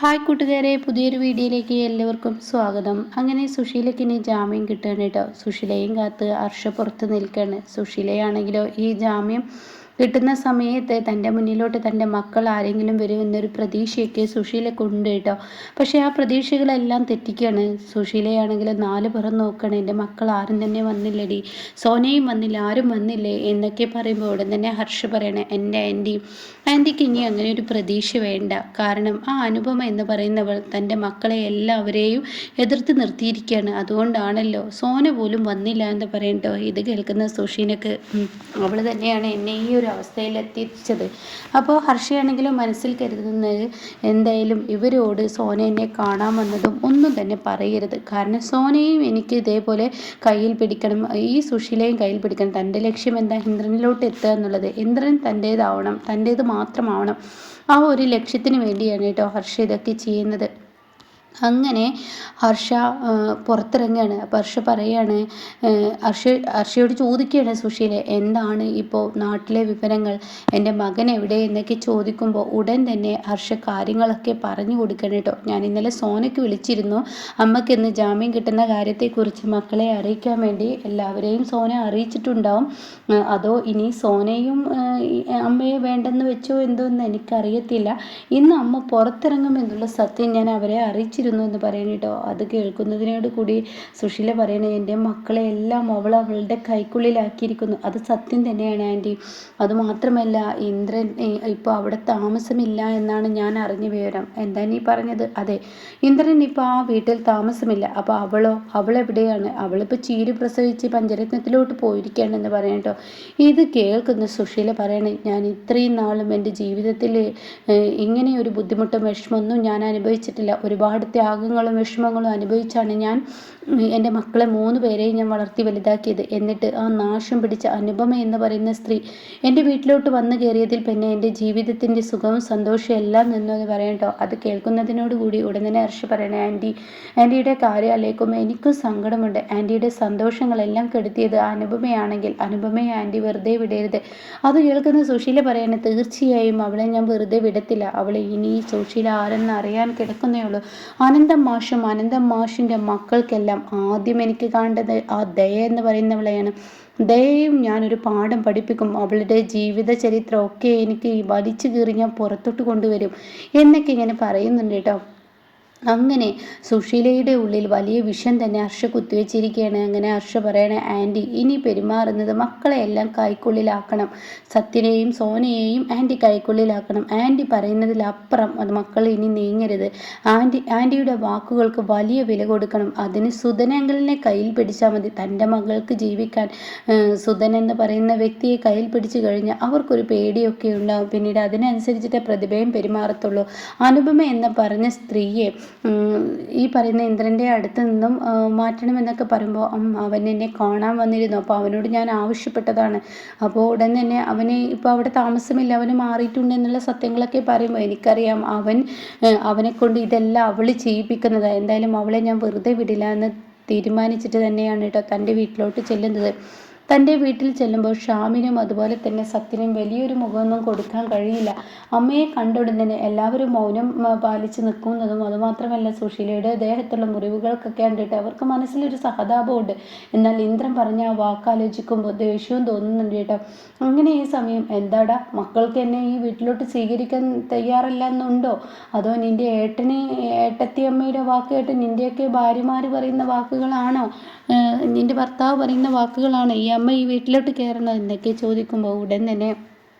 Hi കൂട്ടുകാരെ, പുതിയൊരു വീഡിയോയിലേക്ക് എല്ലാവർക്കും സ്വാഗതം. അങ്ങനെ സുശീലയ്ക്ക് ഇനി ജാമ്യം കിട്ടുകയാണ് കേട്ടോ. സുശീലയും കാത്ത് അർഷ പുറത്ത് നിൽക്കുകയാണ്. സുശീലയാണെങ്കിലോ ഈ ജാമ്യം കിട്ടുന്ന സമയത്ത് തൻ്റെ മുന്നിലോട്ട് തൻ്റെ മക്കൾ ആരെങ്കിലും വരുമെന്നൊരു പ്രതീക്ഷയൊക്കെ സുശീലക്കുണ്ട് കേട്ടോ. പക്ഷേ ആ പ്രതീക്ഷകളെല്ലാം തെറ്റിക്കുകയാണ്. സുശീലയാണെങ്കിൽ നാല് പുറം നോക്കണം, എൻ്റെ മക്കൾ ആരും തന്നെ വന്നില്ലടി, സോനയും വന്നില്ല, ആരും വന്നില്ലേ എന്നൊക്കെ പറയുമ്പോൾ ഉടൻ തന്നെ ഹർഷ പറയണേ, എൻ്റെ ആൻറ്റിക്ക് ഇനി അങ്ങനെ ഒരു പ്രതീക്ഷ വേണ്ട. കാരണം ആ അനുപമ എന്ന് പറയുന്നവൾ തൻ്റെ മക്കളെ എല്ലാവരെയും എതിർത്ത് നിർത്തിയിരിക്കുകയാണ്. അതുകൊണ്ടാണല്ലോ സോന പോലും വന്നില്ല എന്ന് പറയട്ടോ. ഇത് കേൾക്കുന്ന സുഷീനക്ക് അവൾ തന്നെയാണ് എന്നെ ഈ ഒരു അവസ്ഥയിൽ എത്തിച്ചത്. അപ്പോൾ ഹർഷയാണെങ്കിലും മനസ്സിൽ കരുതുന്നത്, എന്തായാലും ഇവരോട് സോന എന്നെ കാണാൻ വന്നതും ഒന്നും തന്നെ പറയരുത്. കാരണം സോനയും എനിക്ക് ഇതേപോലെ കയ്യിൽ പിടിക്കണം, ഈ സുശീലയും കയ്യിൽ പിടിക്കണം. തൻ്റെ ലക്ഷ്യം എന്താ? ഇന്ദ്രനിലോട്ട് എത്തുക എന്നുള്ളത്. ഇന്ദ്രൻ തൻ്റേതാവണം, തൻ്റേത് മാത്രമാവണം. ആ ഒരു ലക്ഷ്യത്തിന് വേണ്ടിയാണ് കേട്ടോ ഹർഷ ഇതൊക്കെ ചെയ്യുന്നത്. അങ്ങനെ ഹർഷ പുറത്തിറങ്ങുകയാണ്. അപ്പോൾ ഹർഷ പറയാണ്, ഹർഷയോട് ചോദിക്കുകയാണ് സുശീല, എന്താണ് ഇപ്പോൾ നാട്ടിലെ വിവരങ്ങൾ, എൻ്റെ മകൻ എവിടെ എന്നൊക്കെ ചോദിക്കുമ്പോൾ ഉടൻ തന്നെ ഹർഷ കാര്യങ്ങളൊക്കെ പറഞ്ഞു കൊടുക്കണം കേട്ടോ. ഞാൻ ഇന്നലെ സോനയ്ക്ക് വിളിച്ചിരുന്നു, അമ്മയ്ക്ക് ഇന്ന് ജാമ്യം കിട്ടുന്ന കാര്യത്തെക്കുറിച്ച് മക്കളെ അറിയിക്കാൻ വേണ്ടി. എല്ലാവരെയും സോന അറിയിച്ചിട്ടുണ്ടാവും. അതോ ഇനി സോനയും അമ്മയെ വേണ്ടെന്ന് വെച്ചോ എന്തോ എന്ന് എനിക്കറിയത്തില്ല. ഇന്ന് അമ്മ പുറത്തിറങ്ങുമെന്നുള്ള സത്യം ഞാൻ അവരെ അറിയിച്ചിരുന്നു എന്ന് പറയണേട്ടോ. അത് കേൾക്കുന്നതിനോട് കൂടി സുശീല പറയണേ, എൻ്റെ മക്കളെ എല്ലാം അവളുടെ കൈക്കുള്ളിലാക്കിയിരിക്കുന്നു. അത് സത്യം തന്നെയാണ് ആൻറ്റി. അതുമാത്രമല്ല, ഇന്ദ്രൻ ഇപ്പോൾ അവിടെ താമസമില്ല എന്നാണ് ഞാൻ അറിഞ്ഞ വിവരം. എന്താ നീ പറഞ്ഞത്? അതെ, ഇന്ദ്രൻ ഇപ്പോൾ ആ വീട്ടിൽ താമസമില്ല. അപ്പോൾ അവളെവിടെയാണ്? അവളിപ്പോൾ ചീര് പ്രസവിച്ച് പഞ്ചരത്നത്തിലോട്ട് പോയിരിക്കുകയാണെന്ന് പറയട്ടോ. ഇത് കേൾക്കുന്ന സുശീല പറയണേ, ഞാൻ ഇത്രയും നാളും എൻ്റെ ജീവിതത്തിൽ ഇങ്ങനെ ഒരു ബുദ്ധിമുട്ടും വിഷമമൊന്നും ഞാൻ അനുഭവിച്ചിട്ടില്ല. ഒരുപാട് ത്യാഗങ്ങളും വിഷമങ്ങളും അനുഭവിച്ചാണ് ഞാൻ എൻ്റെ മക്കളെ 3 പേരെയും ഞാൻ വളർത്തി വലുതാക്കിയത്. എന്നിട്ട് ആ നാശം പിടിച്ച അനുപമ എന്ന് പറയുന്ന സ്ത്രീ എൻ്റെ വീട്ടിലോട്ട് വന്നു കയറിയതിൽ പിന്നെ എൻ്റെ ജീവിതത്തിൻ്റെ സുഖവും സന്തോഷവും എല്ലാം നിന്നു എന്ന് പറയട്ടോ. അത് കേൾക്കുന്നതിനോട് കൂടി ഉടൻ തന്നെ ഹർഷ പറയണേ, ആൻറ്റിയുടെ കാര്യം ആലോചിക്കുമ്പോൾ എനിക്കും സങ്കടമുണ്ട്. ആൻറ്റിയുടെ സന്തോഷങ്ങളെല്ലാം കെടുത്തിയത് അനുപമയാണെങ്കിൽ അനുപമയെ ആൻറ്റി വെറുതെ വിടരുത്. അത് കേൾക്കുന്ന സുശീല പറയണേ, തീർച്ചയായും അവളെ ഞാൻ വെറുതെ വിടത്തില്ല. അവളെ ഇനി സുശീല ആരെന്ന് അറിയാൻ കിടക്കുന്നേ ഉള്ളൂ. അനന്തം മാഷിൻ്റെ മക്കൾക്കെല്ലാം ആദ്യം എനിക്ക് കാണേണ്ടത് ആ ദയ എന്ന് പറയുന്നവളെയാണ്. ദയയും ഞാനൊരു പാഠം പഠിപ്പിക്കും. അവളുടെ ജീവിത ചരിത്രമൊക്കെ എനിക്ക് വലിച്ചു കീറി ഞാൻ പുറത്തോട്ട് കൊണ്ടുവരും എന്നൊക്കെ ഇങ്ങനെ പറയുന്നുണ്ട് കേട്ടോ. അങ്ങനെ സുശീലയുടെ ഉള്ളിൽ വലിയ വിഷം തന്നെ ഹർഷ കുത്തിവെച്ചിരിക്കുകയാണ്. അങ്ങനെ ഹർഷ പറയണേ, ആൻറ്റി ഇനി പെരുമാറുന്നത് മക്കളെയെല്ലാം കൈക്കുള്ളിലാക്കണം. സത്യനെയും സോനയെയും ആൻറ്റി കൈക്കുള്ളിലാക്കണം. ആൻറ്റി പറയുന്നതിലപ്പുറം അത് മക്കൾ ഇനി നീങ്ങരുത്. ആൻറ്റിയുടെ വാക്കുകൾക്ക് വലിയ വില കൊടുക്കണം. അതിന് സുധനങ്ങളിനെ കയ്യിൽ പിടിച്ചാൽ മതി. തൻ്റെ മകൾക്ക് ജീവിക്കാൻ സുധൻ എന്ന് പറയുന്ന വ്യക്തിയെ കയ്യിൽ പിടിച്ചു കഴിഞ്ഞാൽ അവർക്കൊരു പേടിയൊക്കെ ഉണ്ടാകും. പിന്നീട് അതിനനുസരിച്ചിട്ട് പ്രതിഭയും പെരുമാറത്തുള്ളൂ. അനുപമ എന്ന് പറഞ്ഞ സ്ത്രീയെ ഈ പറയുന്ന ഇന്ദ്രൻ്റെ അടുത്ത് നിന്നും മാറ്റണമെന്നൊക്കെ പറയുമ്പോൾ അവൻ എന്നെ കാണാൻ വന്നിരുന്നു. അപ്പോൾ അവനോട് ഞാൻ ആവശ്യപ്പെട്ടതാണ്. അപ്പോൾ ഉടൻ തന്നെ അവന് ഇപ്പോൾ അവിടെ താമസമില്ല, അവന് മാറിയിട്ടുണ്ട് എന്നുള്ള സത്യങ്ങളൊക്കെ പറയുമ്പോൾ എനിക്കറിയാം അവനെ കൊണ്ട് ഇതെല്ലാം അവൾ ചെയ്യിപ്പിക്കുന്നത്. എന്തായാലും അവളെ ഞാൻ വെറുതെ വിടില്ല എന്ന് തീരുമാനിച്ചിട്ട് തന്നെയാണ് കേട്ടോ തൻ്റെ വീട്ടിലോട്ട് ചെല്ലുന്നത്. തൻ്റെ വീട്ടിൽ ചെല്ലുമ്പോൾ ഷാമിനും അതുപോലെ തന്നെ സത്യനും വലിയൊരു മുഖമൊന്നും കൊടുക്കാൻ കഴിയില്ല. അമ്മയെ കണ്ടുടൻ തന്നെ എല്ലാവരും മൗനം പാലിച്ച് നിൽക്കുന്നതും അതുമാത്രമല്ല സുശീലയുടെ ദേഹത്തുള്ള മുറിവുകൾക്കൊക്കെ കണ്ടിട്ട് അവർക്ക് മനസ്സിലൊരു സഹതാപമുണ്ട്. എന്നാൽ ഇന്ദ്രൻ പറഞ്ഞ ആ വാക്കാലോചിക്കുമ്പോൾ ദേഷ്യവും തോന്നുന്നുണ്ട് കേട്ടോ. അങ്ങനെ ഈ സമയം, എന്താടാ മക്കൾക്ക് എന്നെ ഈ വീട്ടിലോട്ട് സ്വീകരിക്കാൻ തയ്യാറല്ല എന്നുണ്ടോ? അതോ നിൻ്റെ ഏട്ടത്തിയമ്മയുടെ വാക്ക് കേട്ട് നിൻ്റെയൊക്കെ ഭാര്യമാർ പറയുന്ന വാക്കുകളാണോ, നിൻ്റെ ഭർത്താവ് പറയുന്ന വാക്കുകളാണ് ഈ അമ്മ ഈ വീട്ടിലോട്ട് കയറണം എന്നൊക്കെ ചോദിക്കുമ്പോൾ ഉടൻ തന്നെ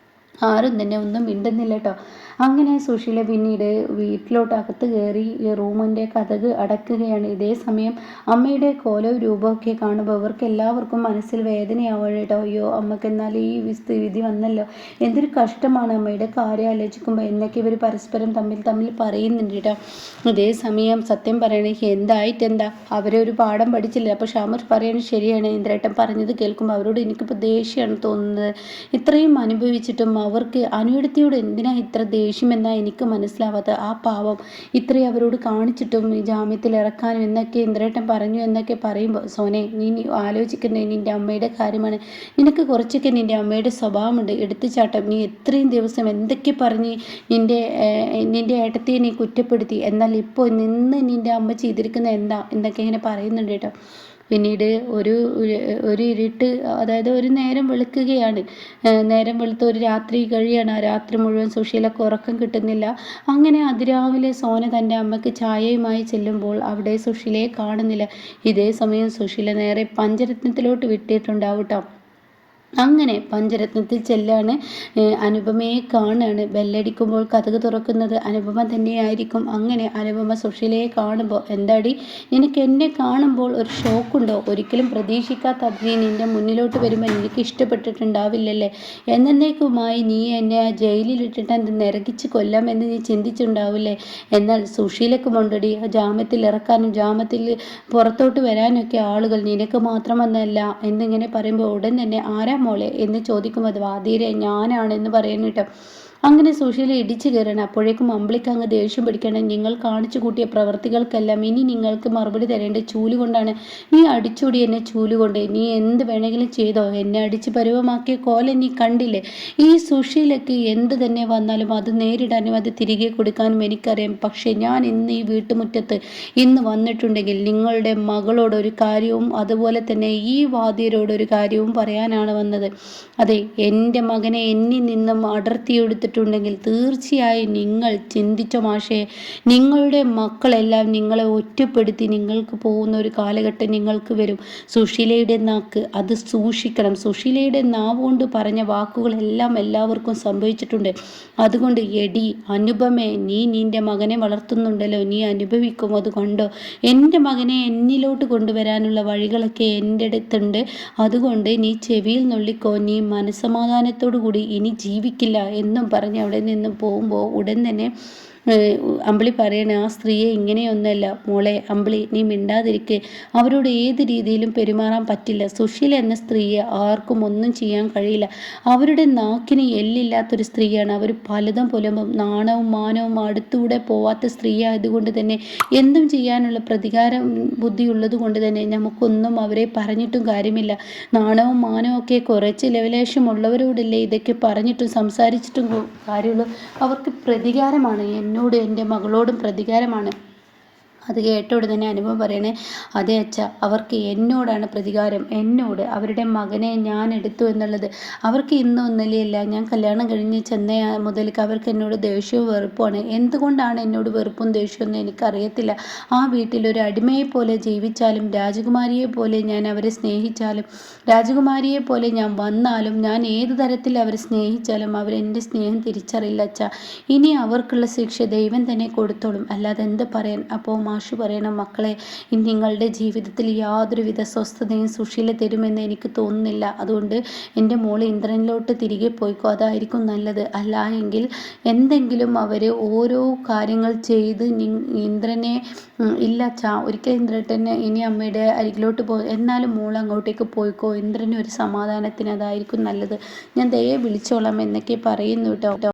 ആരും തന്നെ ഒന്നും മിണ്ടുന്നില്ല കേട്ടോ. അങ്ങനെ സുശീല പിന്നീട് വീട്ടിലോട്ട് അകത്ത് കയറി റൂമിൻ്റെ കതക് അടക്കുകയാണ്. ഇതേ സമയം അമ്മയുടെ കോലവും രൂപമൊക്കെ കാണുമ്പോൾ അവർക്ക് എല്ലാവർക്കും മനസ്സിൽ വേദനയാവുക കേട്ടോ. അയ്യോ, അമ്മക്ക് എന്നാൽ ഈ വിധി വന്നല്ലോ, എന്തൊരു കഷ്ടമാണ് അമ്മയുടെ കാര്യം ആലോചിക്കുമ്പോൾ എന്നൊക്കെ ഇവർ പരസ്പരം തമ്മിൽ പറയുന്നുണ്ട് കേട്ടോ. ഇതേ സമയം സത്യം പറയണേ, എന്താ അവരെ ഒരു പാഠം പഠിച്ചില്ല. അപ്പോൾ ഷാമർ പറയണത് ശരിയാണ്. ഇന്ദ്രേട്ടൻ പറഞ്ഞത് കേൾക്കുമ്പോൾ അവരോട് എനിക്കിപ്പോൾ ദേഷ്യമാണ് തോന്നുന്നത്. ഇത്രയും അനുഭവിച്ചിട്ടും അവർക്ക് അനുവിടത്തിയോട് എന്തിനാ ഇത്ര ദേഷ്യം ദേഷ്യമെന്നാണ് എനിക്ക് മനസ്സിലാവാത്തത്. ആ പാവം ഇത്രയും അവരോട് കാണിച്ചിട്ടും ഈ ജാമ്യത്തിൽ ഇറക്കാനും എന്നൊക്കെ ഇന്ദ്രേട്ടൻ പറഞ്ഞു എന്നൊക്കെ പറയുമ്പോൾ, സോനെ നീ ആലോചിക്കുന്നത് നിൻ്റെ അമ്മയുടെ കാര്യമാണ്. നിനക്ക് കുറച്ചൊക്കെ നിൻ്റെ അമ്മയുടെ സ്വഭാവമുണ്ട്, എടുത്തുചാട്ടം. നീ എത്രയും ദിവസം എന്തൊക്കെ പറഞ്ഞ് നിൻ്റെ ഏട്ടത്തെ നീ കുറ്റപ്പെടുത്തി, എന്നാൽ ഇപ്പോൾ നിന്ന് നിൻ്റെ അമ്മ ചെയ്തിരിക്കുന്ന എന്താ എന്നൊക്കെ ഇങ്ങനെ പറയുന്നുണ്ട് കേട്ടോ. പിന്നീട് ഒരു ഇരുട്ട്, അതായത് ഒരു നേരം വെളുക്കുകയാണ്. നേരം വെളുത്ത ഒരു രാത്രി കഴിയാണ്. ആ രാത്രി മുഴുവൻ സുശീലക്ക് ഉറക്കം കിട്ടുന്നില്ല. അങ്ങനെ അതിരാവിലെ സോന തൻ്റെ അമ്മയ്ക്ക് ചായയുമായി ചെല്ലുമ്പോൾ അവിടെ സുശീലയെ കാണുന്നില്ല. ഇതേ സമയം സുശീല നേരെ പഞ്ചരത്നത്തിലോട്ട് വിട്ടിട്ടുണ്ടാവും കേട്ടോ. അങ്ങനെ പഞ്ചരത്നത്തിൽ ചെല്ലാണ്. അനുപമയെ കാണുകയാണ്. ബെല്ലടിക്കുമ്പോൾ കതക് തുറക്കുന്നത് അനുപമ തന്നെയായിരിക്കും. അങ്ങനെ അനുപമ സുശീലയെ കാണുമ്പോൾ, എന്താടി നിനക്ക് എന്നെ കാണുമ്പോൾ ഒരു ഷോക്കുണ്ടോ? ഒരിക്കലും പ്രതീക്ഷിക്കാത്ത അതിഥി നിൻ്റെ മുന്നിലോട്ട് വരുമ്പോൾ എനിക്ക് ഇഷ്ടപ്പെട്ടിട്ടുണ്ടാവില്ലല്ലേ? എന്നേക്കുമായി നീ എന്നെ ആ ജയിലിലിട്ടിട്ട് നിരകിച്ച് കൊല്ലാമെന്ന് നീ ചിന്തിച്ചിട്ടുണ്ടാവില്ലേ? എന്നാൽ സുശീലക്ക് കൊണ്ടടി ജാമ്യത്തിൽ ഇറക്കാനും ജാമ്യത്തിൽ പുറത്തോട്ട് വരാനൊക്കെ ആളുകൾ, നിനക്ക് മാത്രമെന്നല്ല എന്നിങ്ങനെ പറയുമ്പോൾ ഉടൻ തന്നെ ആരാ മോളെ എന്ന് ചോദിക്കുമ്പോൾ അത് വാതിരെ ഞാനാണെന്ന് പറയുന്നു കേട്ടോ. അങ്ങനെ സുശീല ഇടിച്ചു കയറണം. അപ്പോഴേക്കും അമ്പിളിക്ക് അങ്ങ് ദേഷ്യം പിടിക്കണം. നിങ്ങൾ കാണിച്ചു കൂട്ടിയ പ്രവർത്തികൾക്കെല്ലാം ഇനി നിങ്ങൾക്ക് മറുപടി തരേണ്ടത് ചൂലുകൊണ്ടാണ്. നീ അടിച്ചൂടി എന്നെ ചൂലുകൊണ്ട്. നീ എന്ത് വേണമെങ്കിലും ചെയ്തോ. എന്നെ അടിച്ച് പരുവമാക്കിയ കോലം നീ കണ്ടില്ലേ? ഈ സുശീലയ്ക്ക് എന്ത് തന്നെ വന്നാലും അത് നേരിടാനും അത് തിരികെ കൊടുക്കാനും എനിക്കറിയാം. പക്ഷേ ഞാൻ ഇന്ന് ഈ വീട്ടുമുറ്റത്ത് ഇന്ന് വന്നിട്ടുണ്ടെങ്കിൽ നിങ്ങളുടെ മകളോടൊരു കാര്യവും അതുപോലെ തന്നെ ഈ വാദ്യരോടൊരു കാര്യവും പറയാനാണ് വന്നത്. അതെ, എൻ്റെ മകനെ എന്നിൽ നിന്നും അടർത്തിയെടുത്തിട്ടുണ്ടെങ്കിൽ തീർച്ചയായും നിങ്ങൾ ചിന്തിച്ച മാഷേ, നിങ്ങളുടെ മക്കളെല്ലാം നിങ്ങളെ ഒറ്റപ്പെടുത്തി നിങ്ങൾക്ക് പോകുന്ന ഒരു കാലഘട്ടം നിങ്ങൾക്ക് വരും. സുശീലയുടെ നാക്ക് അത് സൂക്ഷിക്കണം. സുശീലയുടെ നാവ് കൊണ്ട് പറഞ്ഞ വാക്കുകളെല്ലാം എല്ലാവർക്കും സംഭവിച്ചിട്ടുണ്ട്. അതുകൊണ്ട് എടി അനുപമേ, നീ നിൻ്റെ മകനെ വളർത്തുന്നുണ്ടല്ലോ, നീ അനുഭവിക്കും. അത് കണ്ടോ, എൻ്റെ മകനെ എന്നിലോട്ട് കൊണ്ടുവരാനുള്ള വഴികളൊക്കെ എൻ്റെ അടുത്തുണ്ട്. അതുകൊണ്ട് നീ ചെവിയിൽ നുള്ളിക്കോ. നീ മനസ്സമാധാനത്തോടു കൂടി ഇനി ജീവിക്കില്ല എന്നും പറഞ്ഞ് അവിടെ നിന്ന് പോകുമ്പോൾ ഉടൻ തന്നെ അമ്പിളി പറയണേ, ആ സ്ത്രീയെ ഇങ്ങനെയൊന്നല്ല മോളെ. അമ്പിളി നീ മിണ്ടാതിരിക്കെ. അവരോട് ഏത് രീതിയിലും പെരുമാറാൻ പറ്റില്ല. സുശീല എന്ന സ്ത്രീയെ ആർക്കും ഒന്നും ചെയ്യാൻ കഴിയില്ല. അവരുടെ നാക്കിന് എല്ലില്ലാത്തൊരു സ്ത്രീയാണ്. അവർ പലതും പുലമ്പും. നാണവും മാനവും അടുത്തുകൂടെ പോവാത്ത സ്ത്രീയായതുകൊണ്ട് തന്നെ എന്തും ചെയ്യാനുള്ള പ്രതികാര ബുദ്ധി ഉള്ളത് കൊണ്ട് തന്നെ നമുക്കൊന്നും അവരെ പറഞ്ഞിട്ടും കാര്യമില്ല. നാണവും മാനവും ഒക്കെ കുറച്ച് ലെവലേഷമുള്ളവരോടല്ലേ ഇതൊക്കെ പറഞ്ഞിട്ടും സംസാരിച്ചിട്ടും കാര്യമുള്ളൂ. അവർക്ക് പ്രതികാരമാണ്, എന്നോട് എൻ്റെ മകളോടും പ്രതികാരമാണ്. അത് കേട്ടോട് തന്നെ അനുഭവം പറയണേ, അതേ അച്ഛ, അവർക്ക് എന്നോടാണ് പ്രതികാരം. എന്നോട്, അവരുടെ മകനെ ഞാൻ എടുത്തു എന്നുള്ളത് അവർക്ക് ഇന്നും ഒന്നല്ലേയല്ല. ഞാൻ കല്യാണം കഴിഞ്ഞ് ചെന്ന മുതൽക്ക് അവർക്ക് എന്നോട് ദേഷ്യവും വെറുപ്പുമാണ്. എന്തുകൊണ്ടാണ് എന്നോട് വെറുപ്പും ദേഷ്യവും എന്ന് എനിക്കറിയത്തില്ല. ആ വീട്ടിലൊരു അടിമയെ പോലെ ജീവിച്ചാലും രാജകുമാരിയെ പോലെ ഞാൻ അവരെ സ്നേഹിച്ചാലും രാജകുമാരിയെ പോലെ ഞാൻ വന്നാലും ഞാൻ ഏത് തരത്തിൽ അവരെ സ്നേഹിച്ചാലും അവരെൻ്റെ സ്നേഹം തിരിച്ചറിയില്ല അച്ഛ. ഇനി അവർക്കുള്ള ശിക്ഷ ദൈവം തന്നെ കൊടുത്തോളും, അല്ലാതെ എന്ത് പറയാൻ. അപ്പോൾ മാഷ് പറയണം, മക്കളെ നിങ്ങളുടെ ജീവിതത്തിൽ യാതൊരുവിധ സ്വസ്ഥതയും സുശീല തരുമെന്ന് എനിക്ക് തോന്നുന്നില്ല. അതുകൊണ്ട് എൻ്റെ മോള് ഇന്ദ്രനിലോട്ട് തിരികെ പോയിക്കോ, അതായിരിക്കും നല്ലത്. അല്ല എങ്കിൽ എന്തെങ്കിലും അവർ ഓരോ കാര്യങ്ങൾ ചെയ്ത് ഇന്ദ്രനെ ഇല്ല അച്ഛാ, ഒരിക്കൽ ഇന്ദ്രേട്ടനെ ഇനി അമ്മയുടെ അരികിലോട്ട് എന്നാലും മോൾ അങ്ങോട്ടേക്ക് പോയിക്കോ. ഇന്ദ്രന് ഒരു സമാധാനത്തിന് അതായിരിക്കും നല്ലത്. ഞാൻ ദയെ വിളിച്ചോളാം എന്നൊക്കെ പറയുന്നു കേട്ടോ.